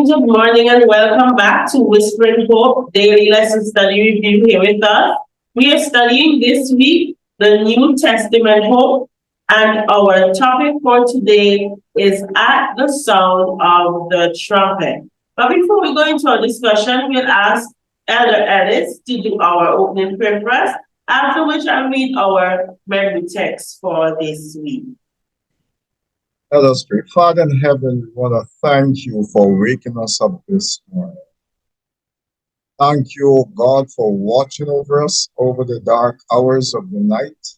good morning, and welcome back to Whispering Hope Daily Lesson Study Review here with us. We are studying this week the New Testament Hope, and our topic for today is At the Sound of the Trumpet. But before we go into our discussion, we'll ask Elder Ellis to do our opening prayer for us, after which I'll read our memory text for this week. Let us pray. Father in heaven, we want to thank you for waking us up this morning. Thank you, God, for watching over us over the dark hours of the night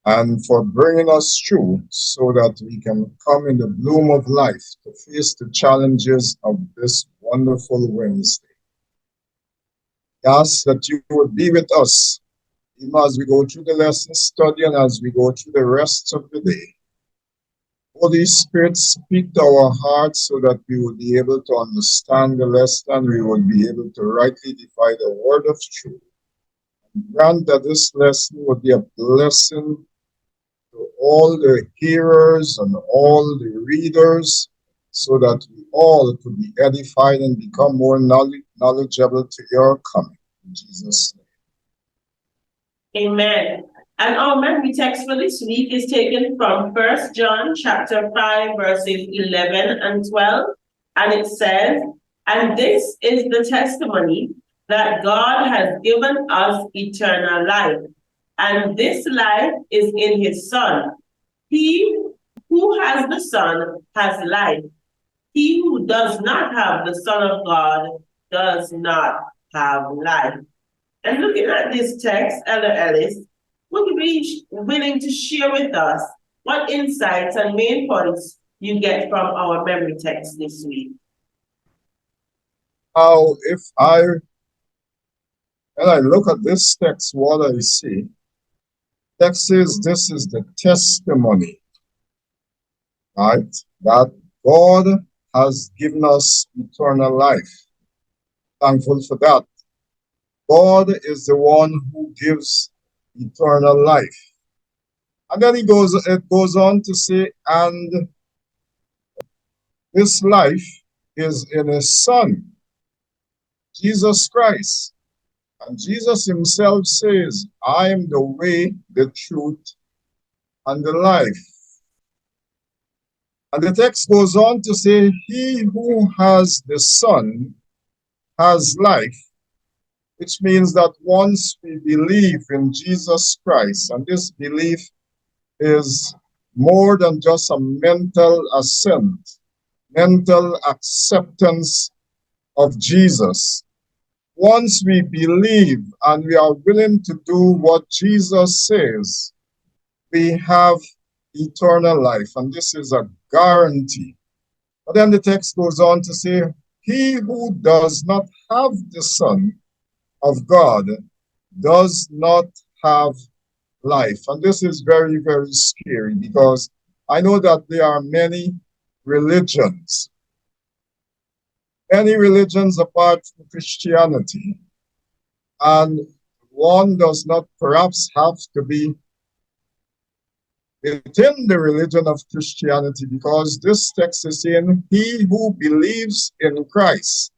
and for bringing us through so that we can come in the bloom of life to face the challenges of this wonderful Wednesday. We ask that you would be with us even as we go through the lesson study and as we go through the rest of the day. Holy Spirit, speak to our hearts so that we would be able to understand the lesson, we would be able to rightly divide the word of truth. And grant that this lesson would be a blessing to all the hearers and all the readers, so that we all could be edified and become more knowledgeable to your coming. In Jesus' name. Amen. And our memory text for this week is taken from 1 John chapter 5, verses 11 and 12. And it says, "And this is the testimony that God has given us eternal life. And this life is in his Son. He who has the Son has life. He who does not have the Son of God does not have life." And looking at this text, Elder Ellis, would you be willing to share with us what insights and main points you get from our memory text this week? When I look at this text, what I see, text says this is the testimony, right? That God has given us eternal life. Thankful for that. God is the one who gives eternal life. And then it goes on to say, and this life is in his Son, Jesus Christ. And Jesus himself says, I am the way, the truth, and the life. And the text goes on to say, he who has the Son has life. Which means that once we believe in Jesus Christ, and this belief is more than just a mental assent, mental acceptance of Jesus. Once we believe and we are willing to do what Jesus says, we have eternal life, and this is a guarantee. But then the text goes on to say, he who does not have the Son of God does not have life. And this is very, very scary, because I know that there are many religions apart from Christianity, and one does not perhaps have to be within the religion of Christianity, because this text is saying he who believes in Christ.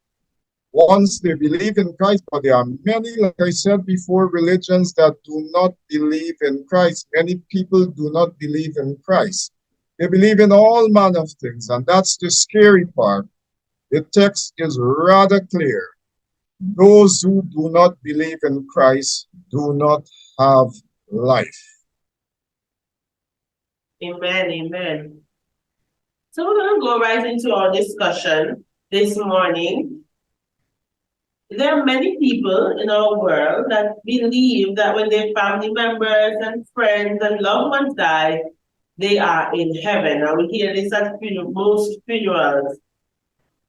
Once they believe in Christ, but there are many, like I said before, religions that do not believe in Christ. Many people do not believe in Christ. They believe in all manner of things, and that's the scary part. The text is rather clear. Those who do not believe in Christ do not have life. Amen, amen. So we're going to go right into our discussion this morning. There are many people in our world that believe that when their family members and friends and loved ones die, they are in heaven. And we hear this at most funerals.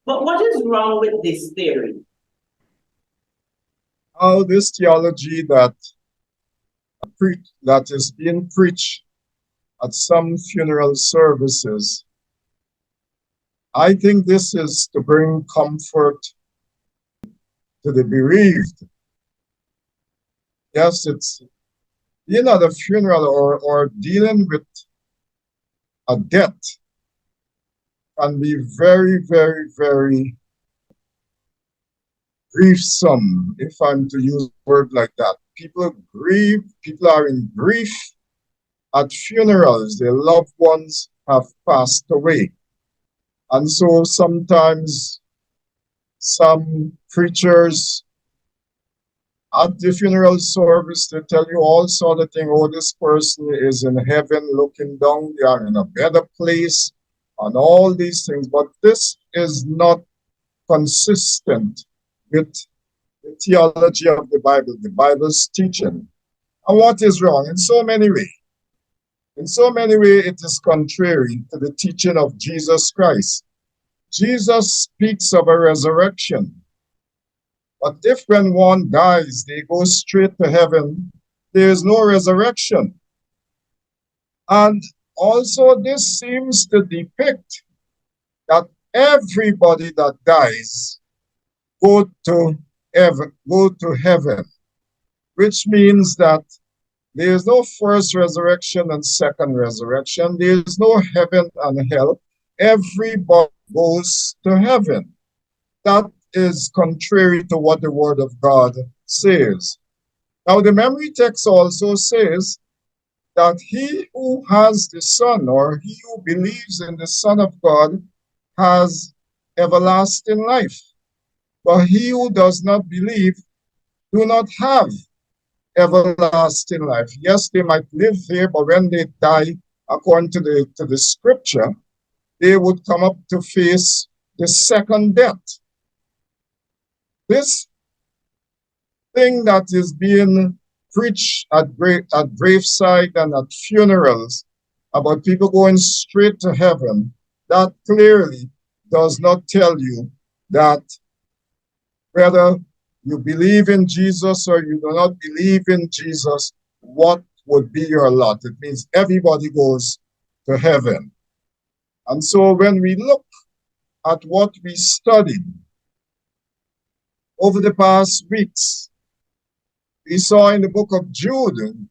But what is wrong with this theory? This theology that is being preached at some funeral services, I think this is to bring comfort to the bereaved. Yes, it's being at a funeral or dealing with a death can be very, very, very grievesome, if I'm to use a word like that. People grieve, people are in grief at funerals. Their loved ones have passed away. And so sometimes some preachers at the funeral service, they tell you all sort of thing. Oh, this person is in heaven looking down. They are in a better place and all these things. But this is not consistent with the theology of the Bible's teaching. And what is wrong? In so many ways. In so many ways, it is contrary to the teaching of Jesus Christ. Jesus speaks of a resurrection. But if when one dies, they go straight to heaven, there is no resurrection. And also this seems to depict that everybody that dies go to heaven, which means that there is no first resurrection and second resurrection. There is no heaven and hell. Everybody goes to heaven. That is contrary to what the Word of God says. Now, the memory text also says that he who has the Son, or he who believes in the Son of God, has everlasting life. But he who does not believe do not have everlasting life. Yes, they might live here, but when they die, according to the scripture, they would come up to face the second death. This thing that is being preached at graveside and at funerals about people going straight to heaven, that clearly does not tell you that whether you believe in Jesus or you do not believe in Jesus, what would be your lot? It means everybody goes to heaven. And so when we look at what we studied over the past weeks, we saw in the book of Jude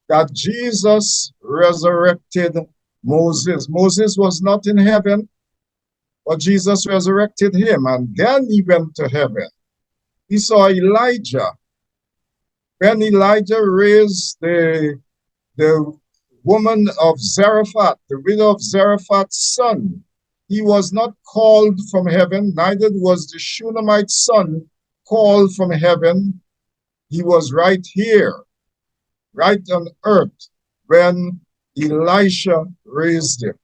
that Jesus resurrected Moses. Moses was not in heaven, but Jesus resurrected him, and then he went to heaven. We saw Elijah. When Elijah raised the woman of Zarephath, the widow of Zarephath's son, he was not called from heaven, neither was the Shunammite's son called from heaven. He was right here, right on earth, when Elisha raised him.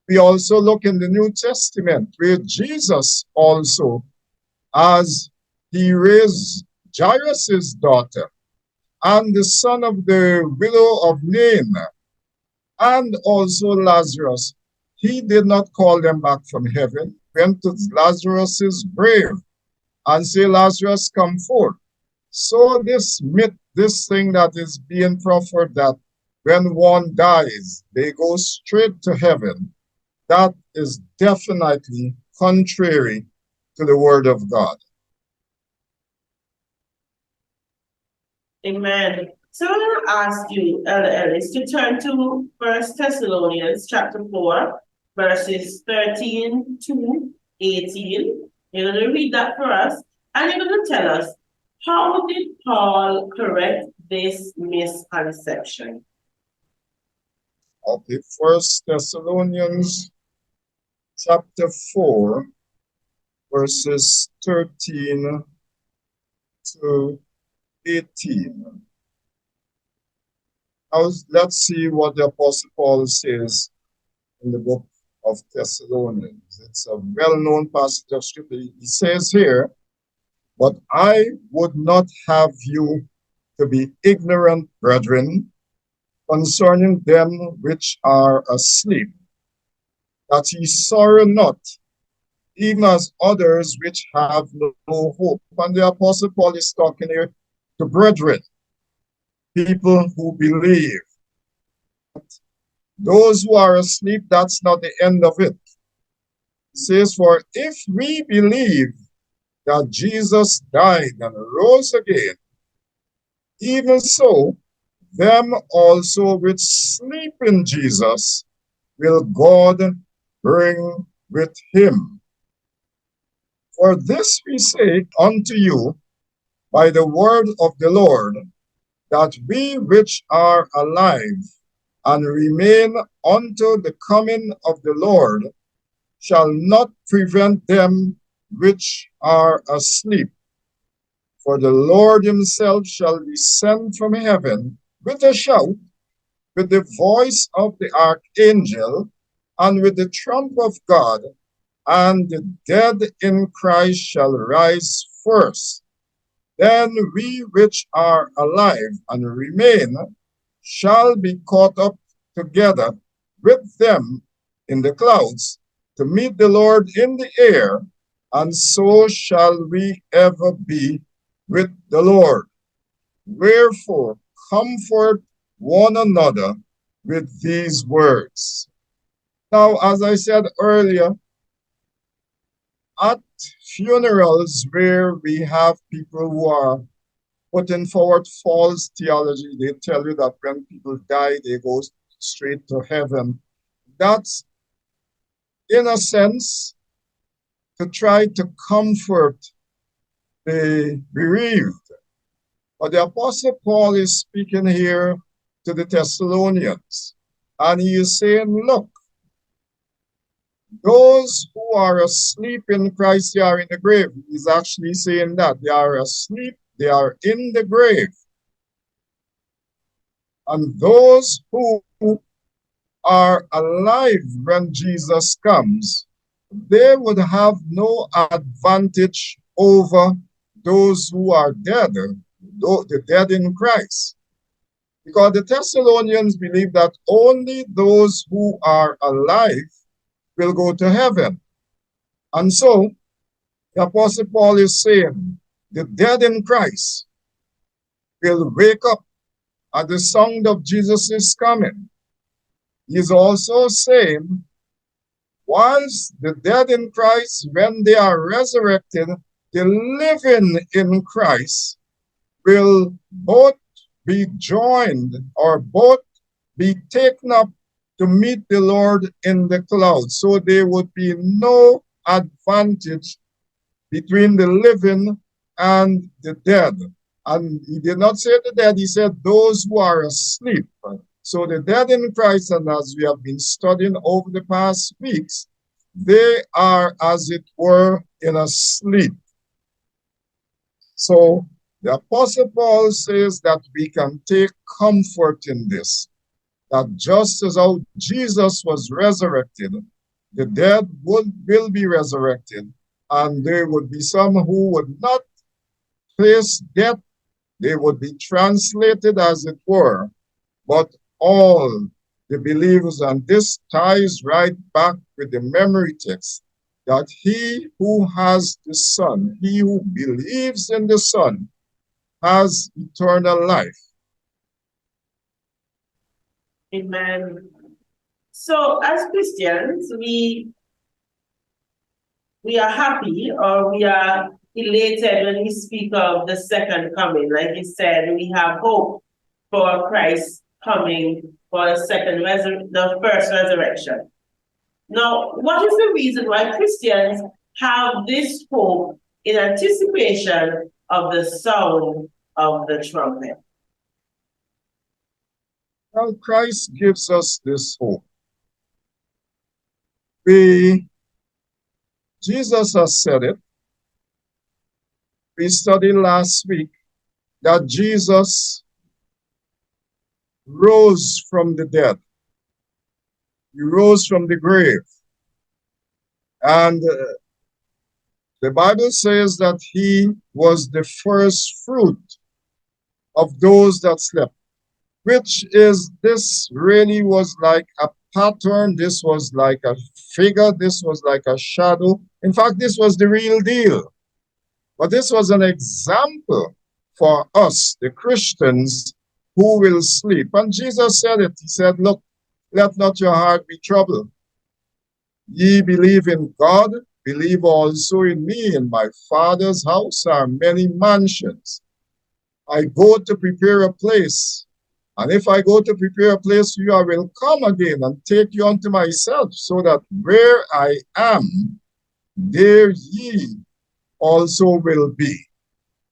We also look in the New Testament where Jesus also, as he raised Jairus' daughter and the son of the widow of Nain and also Lazarus, he did not call them back from heaven, went to Lazarus' grave and say, Lazarus, come forth. So this myth, this thing that is being proffered that when one dies, they go straight to heaven, that is definitely contrary to the Word of God. Amen. So I'm going to ask you, Elder Ellis, to turn to 1 Thessalonians chapter 4, verses 13 to 18. You're going to read that for us, and you're going to tell us, how did Paul correct this misconception? Okay, 1 Thessalonians chapter 4, verses 13 to 18. Now, let's see what the Apostle Paul says in the book of Thessalonians. It's a well-known passage of scripture. He says here, but I would not have you to be ignorant, brethren, concerning them which are asleep, that ye sorrow not, even as others which have no hope. And the Apostle Paul is talking here to brethren, people who believe. Those who are asleep, that's not the end of it. It says, for if we believe that Jesus died and rose again, even so, them also which sleep in Jesus will God bring with him. For this we say unto you by the word of the Lord, that we which are alive and remain unto the coming of the Lord shall not prevent them which are asleep. For the Lord himself shall descend from heaven with a shout, with the voice of the archangel, and with the trump of God, and the dead in Christ shall rise first. Then we which are alive and remain shall be caught up together with them in the clouds to meet the Lord in the air, and so shall we ever be with the Lord. Wherefore, comfort one another with these words. Now, as I said earlier, at funerals where we have people who are putting forward false theology, they tell you that when people die, they go straight to heaven. That's, in a sense, to try to comfort the bereaved. But the Apostle Paul is speaking here to the Thessalonians, and he is saying, look, those who are asleep in Christ, they are in the grave. He's actually saying that they are asleep, they are in the grave. And those who are alive when Jesus comes, they would have no advantage over those who are dead, the dead in Christ. Because the Thessalonians believe that only those who are alive will go to heaven. And so, the Apostle Paul is saying, the dead in Christ will wake up at the sound of Jesus' coming. He's also saying, whilst the dead in Christ, when they are resurrected, the living in Christ will both be joined or both be taken up to meet the Lord in the clouds. So there would be no advantage between the living and the dead. And he did not say the dead, he said those who are asleep. So the dead in Christ, and as we have been studying over the past weeks, they are, as it were, in a sleep. So the Apostle Paul says that we can take comfort in this, that just as how Jesus was resurrected, the dead will be resurrected, and there would be some who would not face death. They would be translated, as it were, but all the believers, and this ties right back with the memory text, that he who has the Son, he who believes in the Son, has eternal life. Amen. So as Christians, we are happy, or we are elated when we speak of the second coming. Like you said, we have hope for Christ coming for the first resurrection. Now, what is the reason why Christians have this hope in anticipation of the sound of the trumpet? Well, Christ gives us this hope. Jesus has said it. We studied last week that Jesus rose from the dead. He rose from the grave. And the Bible says that he was the first fruit of those that slept, which is, this really was like a pattern. This was like a figure. This was like a shadow. In fact, this was the real deal. But this was an example for us, the Christians, who will sleep. And Jesus said it. He said, look, let not your heart be troubled. Ye believe in God, believe also in me. In my Father's house are many mansions. I go to prepare a place And if I go to prepare a place for you, I will come again and take you unto myself, so that where I am, there ye also will be.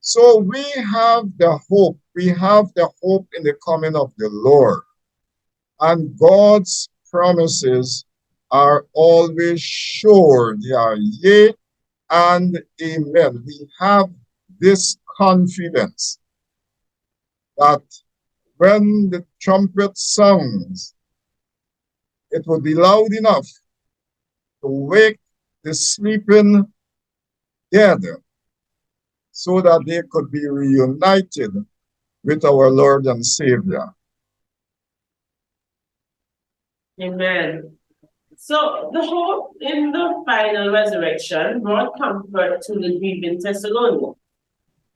So we have the hope. We have the hope in the coming of the Lord. And God's promises are always sure. They are yea and amen. We have this confidence that when the trumpet sounds, it will be loud enough to wake the sleeping dead, so that they could be reunited with our Lord and Savior. Amen. So the hope in the final resurrection brought comfort to the grieving Thessalonians.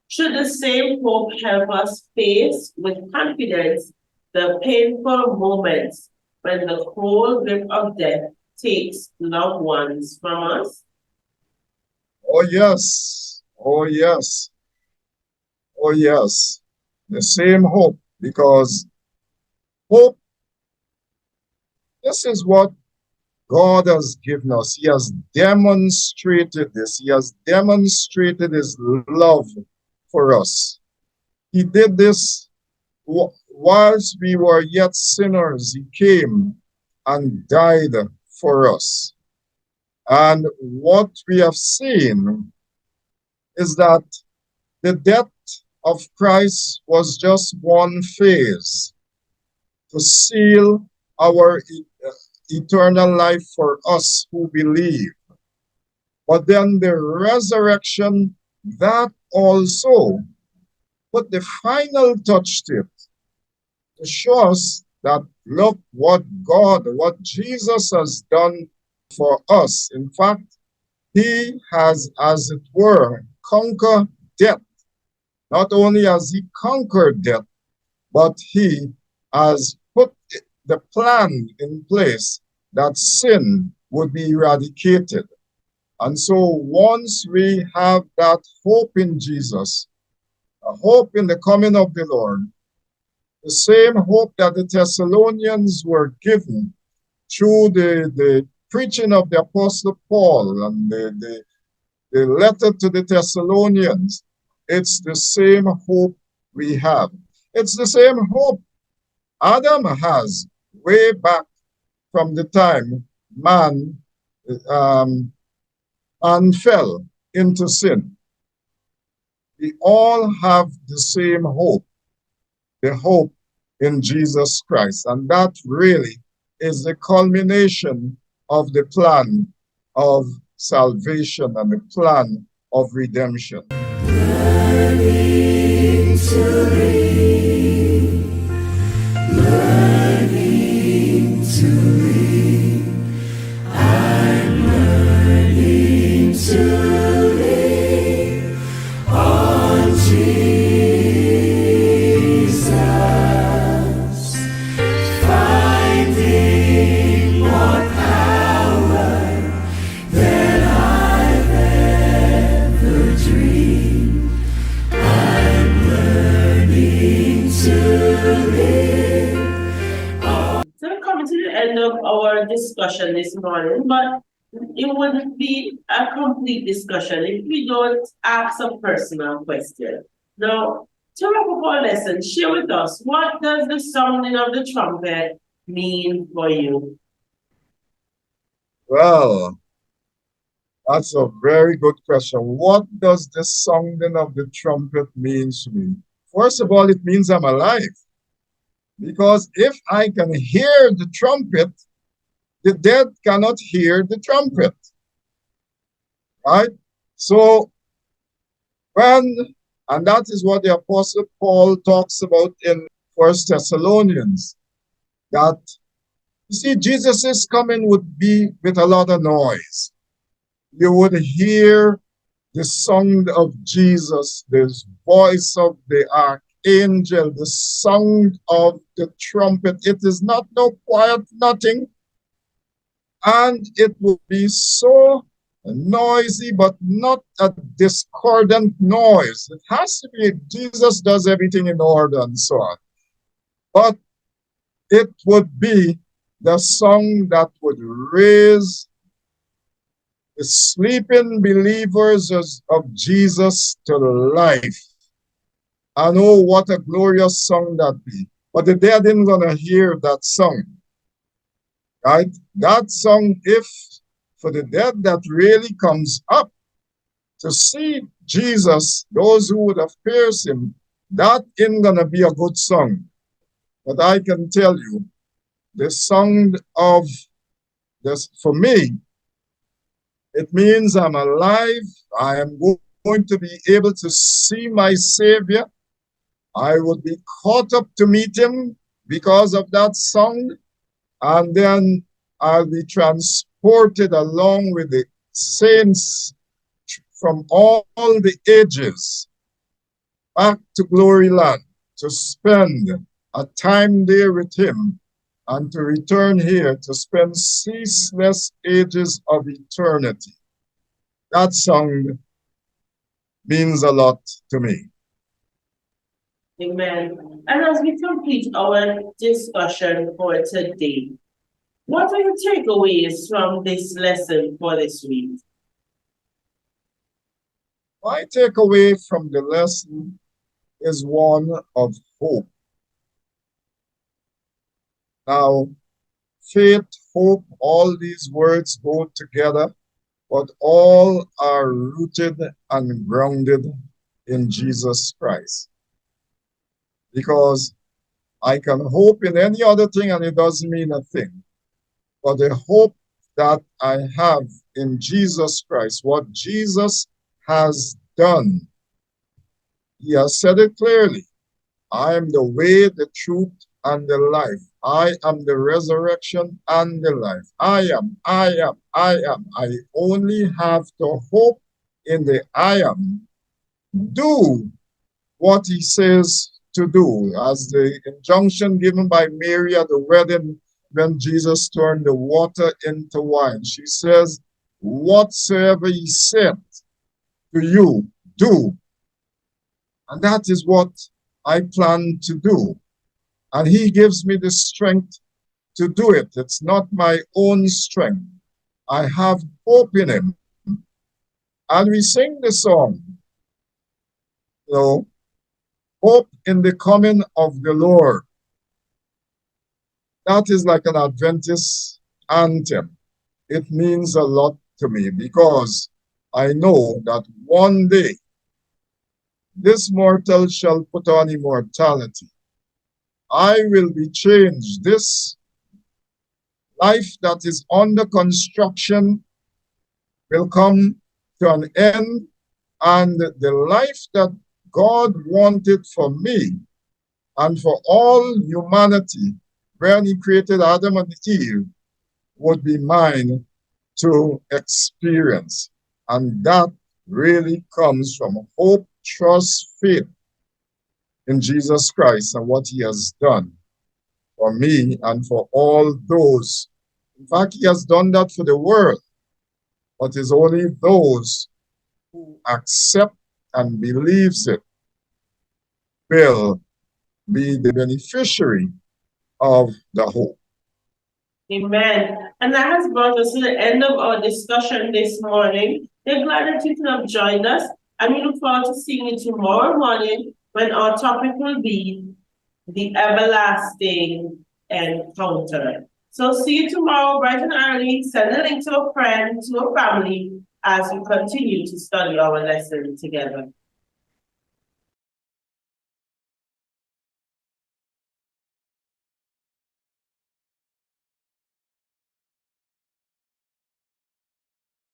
Should the same hope help us face with confidence the painful moments when the cold grip of death takes loved ones from us? Oh yes, oh yes, oh yes. The same hope, because hope, this is what God has given us. He has demonstrated this. He has demonstrated his love for us. He did this whilst we were yet sinners. He came and died for us. And what we have seen is that the death of Christ was just one phase to seal our eternal life for us who believe. But then the resurrection, that also put the final touch to it, to show us that look what Jesus has done for us. In fact, he has, as it were, conquered death. Not only has he conquered death, but he has put the plan in place that sin would be eradicated. And so once we have that hope in Jesus, a hope in the coming of the Lord, the same hope that the Thessalonians were given through the preaching of the Apostle Paul and the letter to the Thessalonians, it's the same hope we have. It's the same hope Adam has way back from the time man fell into sin. We all have the same hope, the hope in Jesus Christ. And that really is the culmination of the plan of salvation and the plan of redemption. Learning to live, learning to live. I'm learning to live on Jesus, finding more power than I've ever dreamed. I'm learning to live. So we're coming to the end of our discussion this morning, but it wouldn't be a complete discussion if we don't ask a personal question. Now, to wrap up our lesson, share with us, what does the sounding of the trumpet mean for you? Well, that's a very good question. What does the sounding of the trumpet mean to me? First of all, it means I'm alive. Because if I can hear the trumpet, the dead cannot hear the trumpet. Right? So, and that is what the Apostle Paul talks about in 1 Thessalonians, that, you see, Jesus' coming would be with a lot of noise. You would hear the sound of Jesus, the voice of the archangel, the sound of the trumpet. It is not no quiet nothing. And it will be so noisy, but not a discordant noise. It has to be, Jesus does everything in order and so on. but it would be the song that would raise the sleeping believers of Jesus to life. And oh, what a glorious song that be. But the dead ain't gonna hear that song. Right? That song, if for the dead that really comes up to see Jesus, those who would have pierced him, that ain't gonna be a good song. But I can tell you, the song of this, for me, it means I'm alive. I am going to be able to see my Savior. I would be caught up to meet him because of that song. And then I'll be transported along with the saints from all the ages back to glory land to spend a time there with him and to return here to spend ceaseless ages of eternity. That song means a lot to me. Amen. And as we complete our discussion for today, what are your takeaways from this lesson for this week? My takeaway from the lesson is one of hope. Now, faith, hope, all these words go together, but all are rooted and grounded in Jesus Christ. Because I can hope in any other thing and it doesn't mean a thing. But the hope that I have in Jesus Christ, what Jesus has done, he has said it clearly. I am the way, the truth, and the life. I am the resurrection and the life. I am. I only have to hope in the I am. Do what he says to do, as the injunction given by Mary at the wedding when Jesus turned the water into wine. She says, whatsoever he said to you, do. And that is what I plan to do. And he gives me the strength to do it. It's not my own strength. I have hope in him. And we sing the song, hope in the coming of the Lord. That is like an Adventist anthem. It means a lot to me because I know that one day this mortal shall put on immortality. I will be changed. This life that is under construction will come to an end, and the life that God wanted for me and for all humanity when he created Adam and Eve would be mine to experience. And that really comes from hope, trust, faith in Jesus Christ and what he has done for me and for all those. In fact, he has done that for the world, but it's only those who accept and believes it will be the beneficiary of the hope. Amen. And that has brought us to the end of our discussion this morning. We're glad that you could have joined us, and we look forward to seeing you tomorrow morning when our topic will be the everlasting encounter. So see you tomorrow bright and early. Send a link to a friend, to a family, as we continue to study our lesson together.